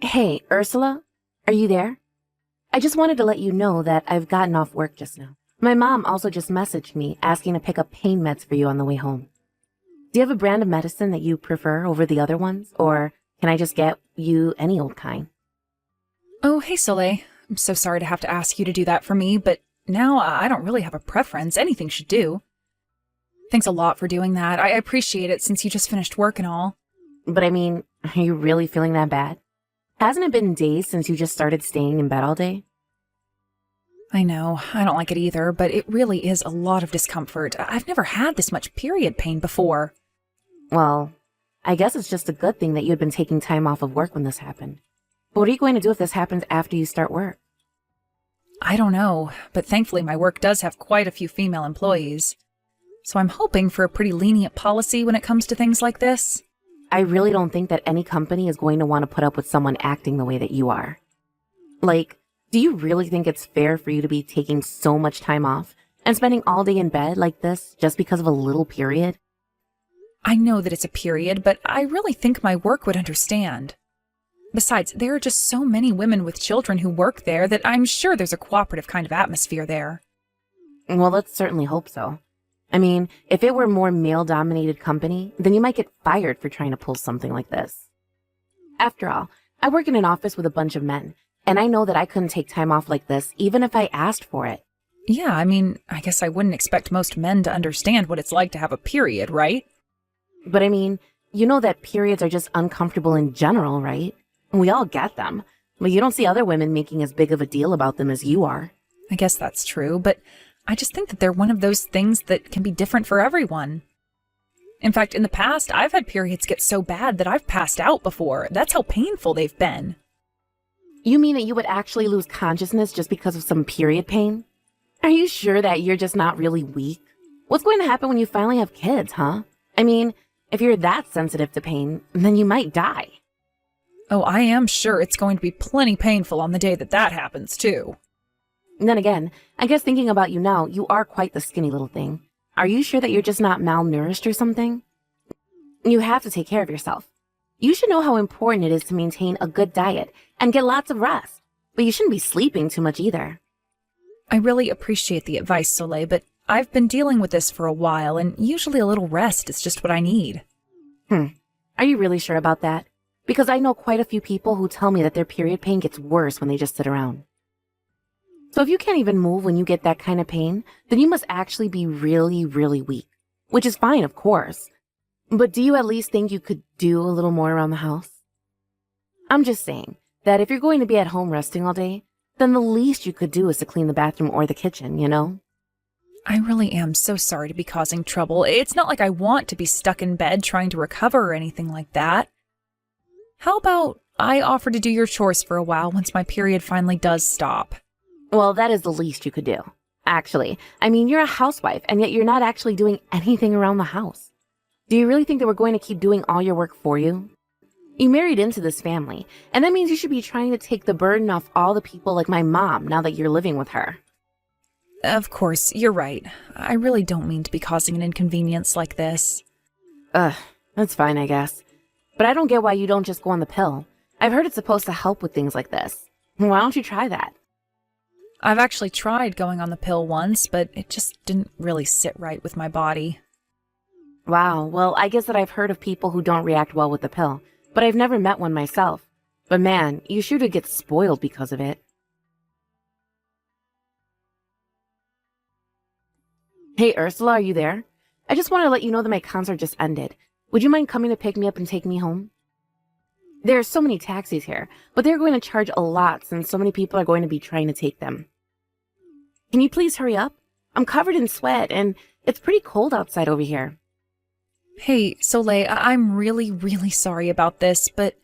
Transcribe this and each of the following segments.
Hey, Ursula, are you there? I just wanted to let you know that I've gotten off work just now. My mom also just messaged me asking to pick up pain meds for you on the way home. Do you have a brand of medicine that you prefer over the other ones, or can I just get you any old kind? Oh, hey, Soleil. I'm so sorry to have to ask you to do that for me, but now I don't really have a preference. Anything should do. Thanks a lot for doing that. I appreciate it since you just finished work and all. But I mean, are you really feeling that bad? Hasn't it been days since you just started staying in bed all day? I know, I don't like it either, but it really is a lot of discomfort. I've never had this much period pain before. Well, I guess it's just a good thing that you had been taking time off of work when this happened. But what are you going to do if this happens after you start work? I don't know, but thankfully my work does have quite a few female employees. So I'm hoping for a pretty lenient policy when it comes to things like this. I really don't think that any company is going to want to put up with someone acting the way that you are. Like, do you really think it's fair for you to be taking so much time off and spending all day in bed like this just because of a little period? I know that it's a period, but I really think my work would understand. Besides, there are just so many women with children who work there that I'm sure there's a cooperative kind of atmosphere there. Well, let's certainly hope so. I mean, if it were a more male-dominated company, then you might get fired for trying to pull something like this. After all, I work in an office with a bunch of men, and I know that I couldn't take time off like this even if I asked for it. Yeah, I mean, I guess I wouldn't expect most men to understand what it's like to have a period, right? But I mean, you know that periods are just uncomfortable in general, right? We all get them, but you don't see other women making as big of a deal about them as you are. I guess that's true, but I just think that they're one of those things that can be different for everyone. In fact, in the past, I've had periods get so bad that I've passed out before. That's how painful they've been. You mean that you would actually lose consciousness just because of some period pain? Are you sure that you're just not really weak? What's going to happen when you finally have kids, huh? I mean, if you're that sensitive to pain, then you might die. Oh, I am sure it's going to be plenty painful on the day that happens, too. And then again, I guess thinking about you now, you are quite the skinny little thing. Are you sure that you're just not malnourished or something? You have to take care of yourself. You should know how important it is to maintain a good diet and get lots of rest. But you shouldn't be sleeping too much either. I really appreciate the advice, Soleil, but I've been dealing with this for a while, and usually a little rest is just what I need. Are you really sure about that? Because I know quite a few people who tell me that their period pain gets worse when they just sit around. So if you can't even move when you get that kind of pain, then you must actually be really, really weak. Which is fine, of course. But do you at least think you could do a little more around the house? I'm just saying that if you're going to be at home resting all day, then the least you could do is to clean the bathroom or the kitchen, you know? I really am so sorry to be causing trouble. It's not like I want to be stuck in bed trying to recover or anything like that. How about I offer to do your chores for a while once my period finally does stop? Well, that is the least you could do. Actually, I mean, you're a housewife, and yet you're not actually doing anything around the house. Do you really think that we're going to keep doing all your work for you? You married into this family, and that means you should be trying to take the burden off all the people like my mom now that you're living with her. Of course, you're right. I really don't mean to be causing an inconvenience like this. That's fine, I guess. But I don't get why you don't just go on the pill. I've heard it's supposed to help with things like this. Why don't you try that? I've actually tried going on the pill once, but it just didn't really sit right with my body. Wow, well, I guess that I've heard of people who don't react well with the pill, but I've never met one myself. But man, you sure do get spoiled because of it. Hey, Ursula, are you there? I just want to let you know that my concert just ended. Would you mind coming to pick me up and take me home? There are so many taxis here, but they're going to charge a lot since so many people are going to be trying to take them. Can you please hurry up? I'm covered in sweat, and it's pretty cold outside over here. Hey, Soleil, I'm really, really sorry about this, but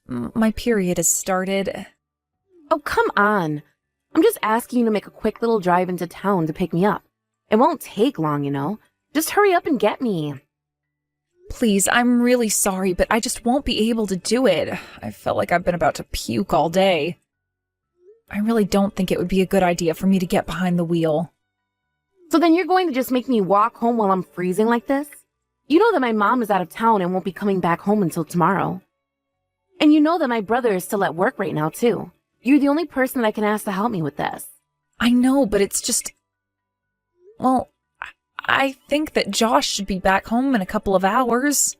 my period has started. Oh, come on. I'm just asking you to make a quick little drive into town to pick me up. It won't take long, you know. Just hurry up and get me. Please, I'm really sorry, but I just won't be able to do it. I felt like I've been about to puke all day. I really don't think it would be a good idea for me to get behind the wheel. So then you're going to just make me walk home while I'm freezing like this? You know that my mom is out of town and won't be coming back home until tomorrow. And you know that my brother is still at work right now, too. You're the only person that I can ask to help me with this. I know, but it's just... Well, I think that Josh should be back home in a couple of hours.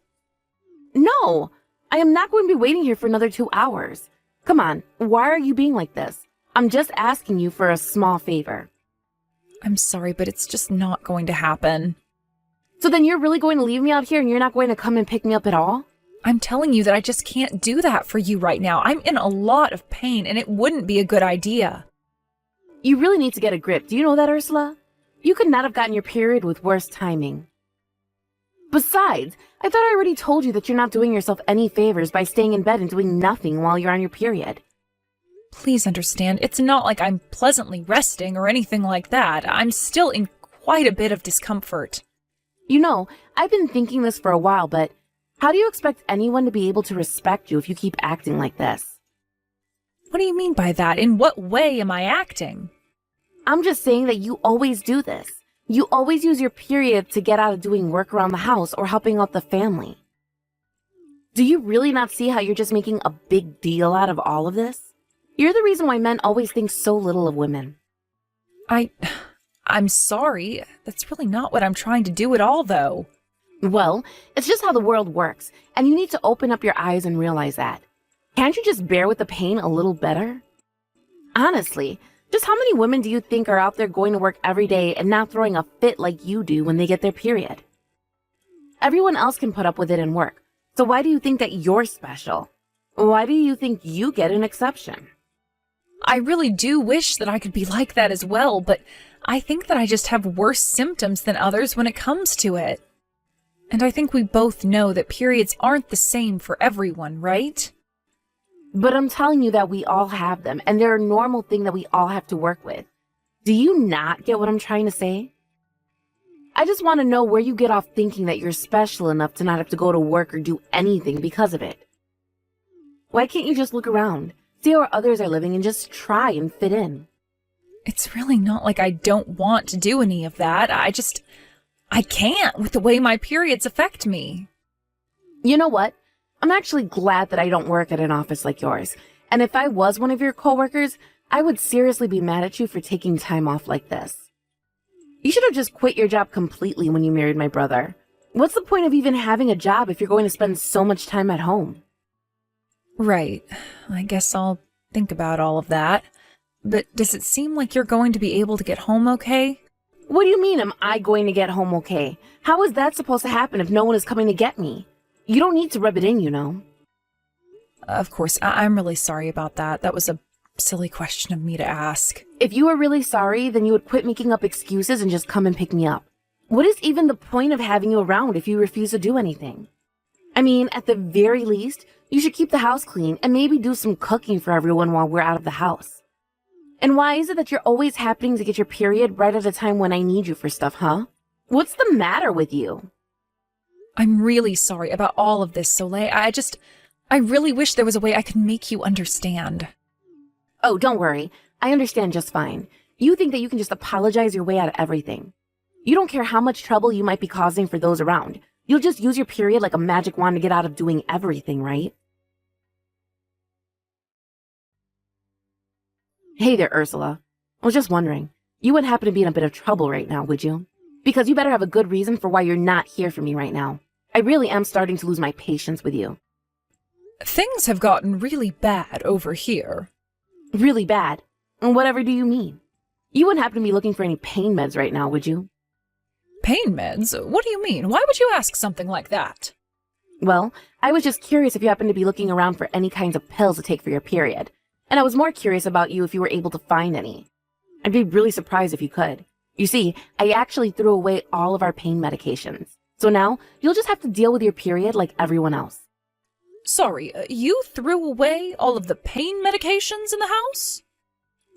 No! I am not going to be waiting here for another 2 hours. Come on, why are you being like this? I'm just asking you for a small favor. I'm sorry, but it's just not going to happen. So then you're really going to leave me out here and you're not going to come and pick me up at all? I'm telling you that I just can't do that for you right now. I'm in a lot of pain, and it wouldn't be a good idea. You really need to get a grip. Do you know that, Ursula? You could not have gotten your period with worse timing. Besides, I thought I already told you that you're not doing yourself any favors by staying in bed and doing nothing while you're on your period. Please understand, it's not like I'm pleasantly resting or anything like that. I'm still in quite a bit of discomfort. You know, I've been thinking this for a while, but how do you expect anyone to be able to respect you if you keep acting like this? What do you mean by that? In what way am I acting? I'm just saying that you always do this. You always use your period to get out of doing work around the house or helping out the family. Do you really not see how you're just making a big deal out of all of this? You're the reason why men always think so little of women. I'm sorry. That's really not what I'm trying to do at all, though. Well, it's just how the world works, and you need to open up your eyes and realize that. Can't you just bear with the pain a little better? Honestly, just how many women do you think are out there going to work every day and not throwing a fit like you do when they get their period? Everyone else can put up with it and work, so why do you think that you're special? Why do you think you get an exception? I really do wish that I could be like that as well, but I think that I just have worse symptoms than others when it comes to it. And I think we both know that periods aren't the same for everyone, right? But I'm telling you that we all have them, and they're a normal thing that we all have to work with. Do you not get what I'm trying to say? I just want to know where you get off thinking that you're special enough to not have to go to work or do anything because of it. Why can't you just look around, see how others are living, and just try and fit in? It's really not like I don't want to do any of that. I can't with the way my periods affect me. You know what? I'm actually glad that I don't work at an office like yours. And if I was one of your coworkers, I would seriously be mad at you for taking time off like this. You should have just quit your job completely when you married my brother. What's the point of even having a job if you're going to spend so much time at home? Right. I guess I'll think about all of that. But does it seem like you're going to be able to get home okay? What do you mean, am I going to get home okay? How is that supposed to happen if no one is coming to get me? You don't need to rub it in, you know. Of course, I'm really sorry about that. That was a silly question of me to ask. If you were really sorry, then you would quit making up excuses and just come and pick me up. What is even the point of having you around if you refuse to do anything? I mean, at the very least, you should keep the house clean and maybe do some cooking for everyone while we're out of the house. And why is it that you're always happening to get your period right at a time when I need you for stuff, huh? What's the matter with you? I'm really sorry about all of this, Soleil. I really wish there was a way I could make you understand. Oh, don't worry. I understand just fine. You think that you can just apologize your way out of everything. You don't care how much trouble you might be causing for those around. You'll just use your period like a magic wand to get out of doing everything, right? Hey there, Ursula. I was just wondering, you wouldn't happen to be in a bit of trouble right now, would you? Because you better have a good reason for why you're not here for me right now. I really am starting to lose my patience with you. Things have gotten really bad over here. Really bad? And whatever do you mean? You wouldn't happen to be looking for any pain meds right now, would you? Pain meds? What do you mean? Why would you ask something like that? Well, I was just curious if you happened to be looking around for any kinds of pills to take for your period. And I was more curious about you if you were able to find any. I'd be really surprised if you could. You see, I actually threw away all of our pain medications. So now, you'll just have to deal with your period like everyone else. Sorry, you threw away all of the pain medications in the house?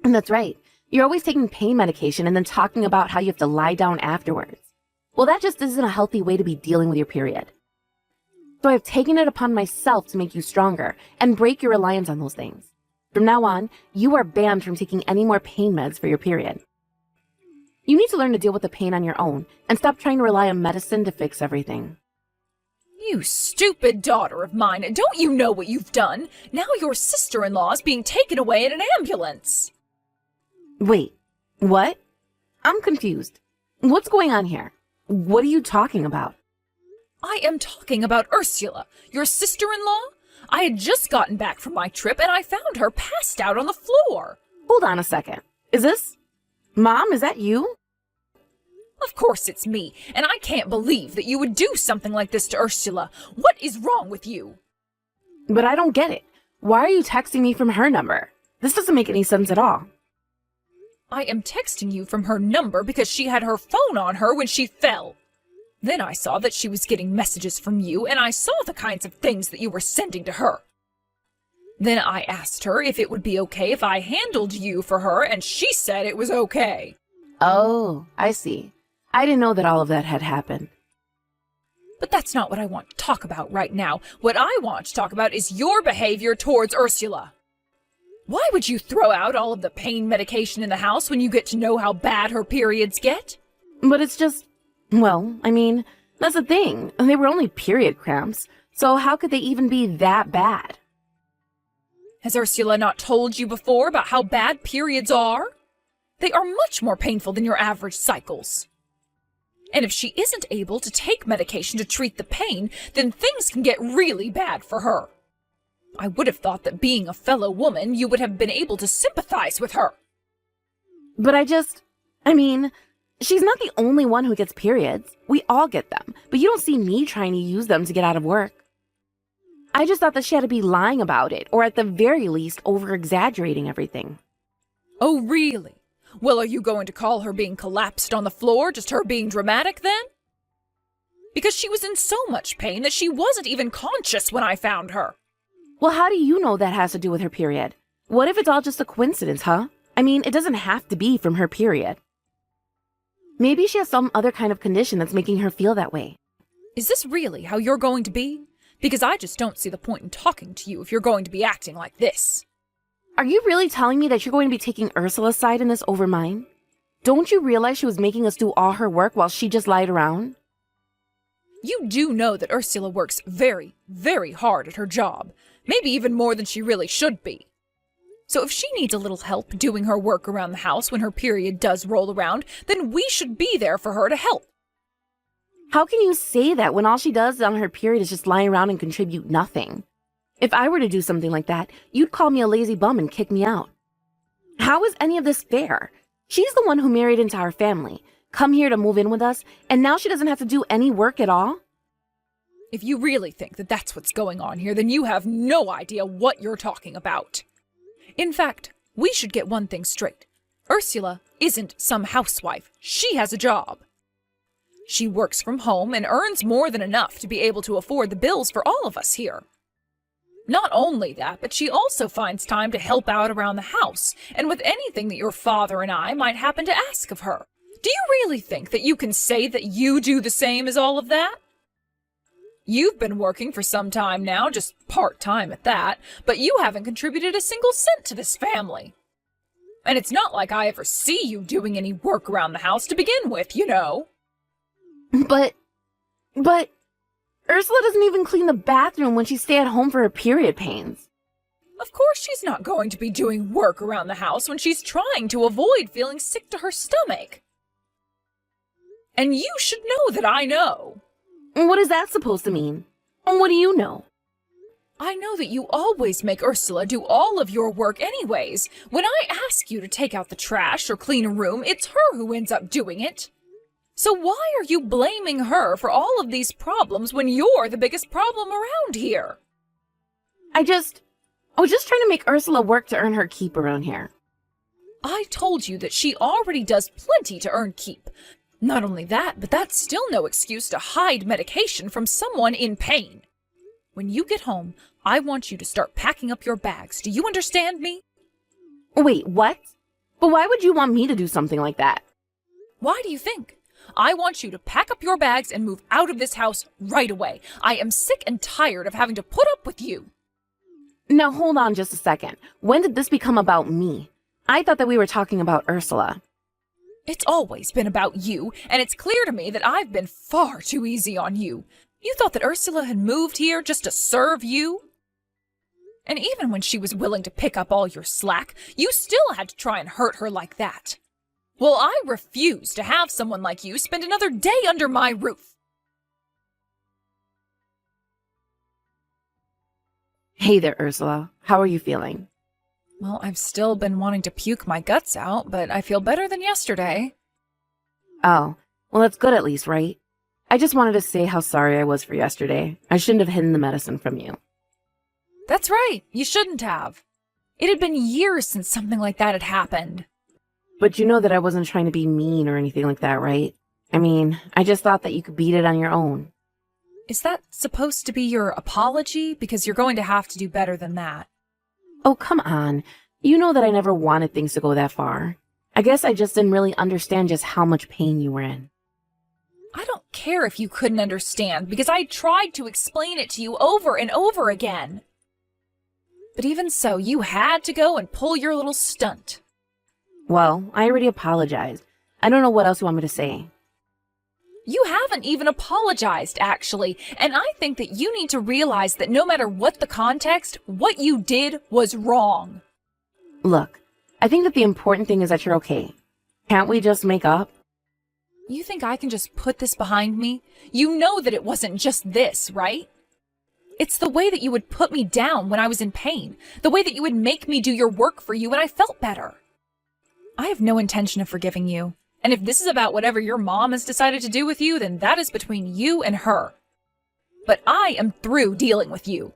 And that's right. You're always taking pain medication and then talking about how you have to lie down afterwards. Well, that just isn't a healthy way to be dealing with your period. So I've taken it upon myself to make you stronger and break your reliance on those things. From now on, you are banned from taking any more pain meds for your period. You need to learn to deal with the pain on your own and stop trying to rely on medicine to fix everything. You stupid daughter of mine, don't you know what you've done? Now your sister-in-law's being taken away in an ambulance. Wait, what? I'm confused. What's going on here? What are you talking about? I am talking about Ursula, your sister-in-law. I had just gotten back from my trip and I found her passed out on the floor. Hold on a second. Is this... Mom, is that you? Of course it's me, and I can't believe that you would do something like this to Ursula. What is wrong with you? But I don't get it. Why are you texting me from her number? This doesn't make any sense at all. I am texting you from her number because she had her phone on her when she fell. Then I saw that she was getting messages from you, and I saw the kinds of things that you were sending to her. Then I asked her if it would be okay if I handled you for her, and she said it was okay. Oh, I see. I didn't know that all of that had happened. But that's not what I want to talk about right now. What I want to talk about is your behavior towards Ursula. Why would you throw out all of the pain medication in the house when you get to know how bad her periods get? But it's just... Well, I mean, that's the thing. They were only period cramps, so how could they even be that bad? Has Ursula not told you before about how bad periods are? They are much more painful than your average cycles. And if she isn't able to take medication to treat the pain, then things can get really bad for her. I would have thought that being a fellow woman, you would have been able to sympathize with her. But I mean, she's not the only one who gets periods. We all get them, but you don't see me trying to use them to get out of work. I just thought that she had to be lying about it, or at the very least, over-exaggerating everything. Oh, really? Well, are you going to call her being collapsed on the floor just her being dramatic then? Because she was in so much pain that she wasn't even conscious when I found her. Well, how do you know that has to do with her period? What if it's all just a coincidence, huh? I mean, it doesn't have to be from her period. Maybe she has some other kind of condition that's making her feel that way. Is this really how you're going to be? Because I just don't see the point in talking to you if you're going to be acting like this. Are you really telling me that you're going to be taking Ursula's side in this over mine? Don't you realize she was making us do all her work while she just lied around? You do know that Ursula works very, very hard at her job. Maybe even more than she really should be. So if she needs a little help doing her work around the house when her period does roll around, then we should be there for her to help. How can you say that when all she does on her period is just lie around and contribute nothing? If I were to do something like that, you'd call me a lazy bum and kick me out. How is any of this fair? She's the one who married into our family, come here to move in with us, and now she doesn't have to do any work at all? If you really think that that's what's going on here, then you have no idea what you're talking about. In fact, we should get one thing straight. Ursula isn't some housewife. She has a job. She works from home and earns more than enough to be able to afford the bills for all of us here. Not only that, but she also finds time to help out around the house and with anything that your father and I might happen to ask of her. Do you really think that you can say that you do the same as all of that? You've been working for some time now, just part-time at that, but you haven't contributed a single cent to this family. And it's not like I ever see you doing any work around the house to begin with, you know. But Ursula doesn't even clean the bathroom when she stays at home for her period pains. Of course she's not going to be doing work around the house when she's trying to avoid feeling sick to her stomach. And you should know that I know. What is that supposed to mean? And what do you know? I know that you always make Ursula do all of your work anyways. When I ask you to take out the trash or clean a room, it's her who ends up doing it. So why are you blaming her for all of these problems when you're the biggest problem around here? I was just trying to make Ursula work to earn her keep around here. I told you that she already does plenty to earn keep. Not only that, but that's still no excuse to hide medication from someone in pain. When you get home, I want you to start packing up your bags. Do you understand me? Wait, what? But why would you want me to do something like that? Why do you think? I want you to pack up your bags and move out of this house right away. I am sick and tired of having to put up with you. Now hold on just a second. When did this become about me? I thought that we were talking about Ursula. It's always been about you, and it's clear to me that I've been far too easy on you. You thought that Ursula had moved here just to serve you? And even when she was willing to pick up all your slack, you still had to try and hurt her like that. Well, I refuse to have someone like you spend another day under my roof. Hey there, Ursula. How are you feeling? Well, I've still been wanting to puke my guts out, but I feel better than yesterday. Oh, well, that's good at least, right? I just wanted to say how sorry I was for yesterday. I shouldn't have hidden the medicine from you. That's right. You shouldn't have. It had been years since something like that had happened. But you know that I wasn't trying to be mean or anything like that, right? I mean, I just thought that you could beat it on your own. Is that supposed to be your apology? Because you're going to have to do better than that. Oh, come on. You know that I never wanted things to go that far. I guess I just didn't really understand just how much pain you were in. I don't care if you couldn't understand, because I tried to explain it to you over and over again. But even so, you had to go and pull your little stunt. Well, I already apologized. I don't know what else you want me to say. You haven't even apologized, actually, and I think that you need to realize that no matter what the context, what you did was wrong. Look, I think that the important thing is that you're okay. Can't we just make up? You think I can just put this behind me? You know that it wasn't just this, right? It's the way that you would put me down when I was in pain, the way that you would make me do your work for you when I felt better. I have no intention of forgiving you. And if this is about whatever your mom has decided to do with you, then that is between you and her. But I am through dealing with you.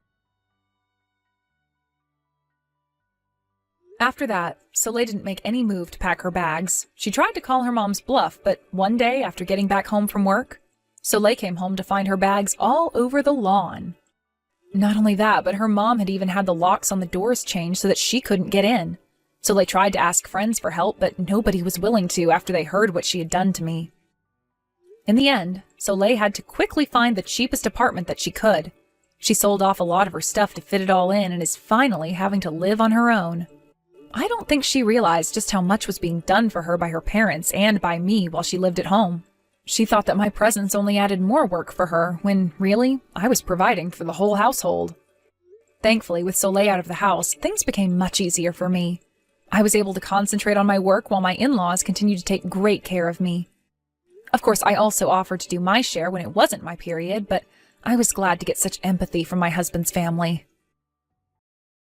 After that, Soleil didn't make any move to pack her bags. She tried to call her mom's bluff, but one day, after getting back home from work, Soleil came home to find her bags all over the lawn. Not only that, but her mom had even had the locks on the doors changed so that she couldn't get in. Soleil tried to ask friends for help, but nobody was willing to after they heard what she had done to me. In the end, Soleil had to quickly find the cheapest apartment that she could. She sold off a lot of her stuff to fit it all in and is finally having to live on her own. I don't think she realized just how much was being done for her by her parents and by me while she lived at home. She thought that my presence only added more work for her, when really, I was providing for the whole household. Thankfully, with Soleil out of the house, things became much easier for me. I was able to concentrate on my work while my in-laws continued to take great care of me. Of course, I also offered to do my share when it wasn't my period, but I was glad to get such empathy from my husband's family.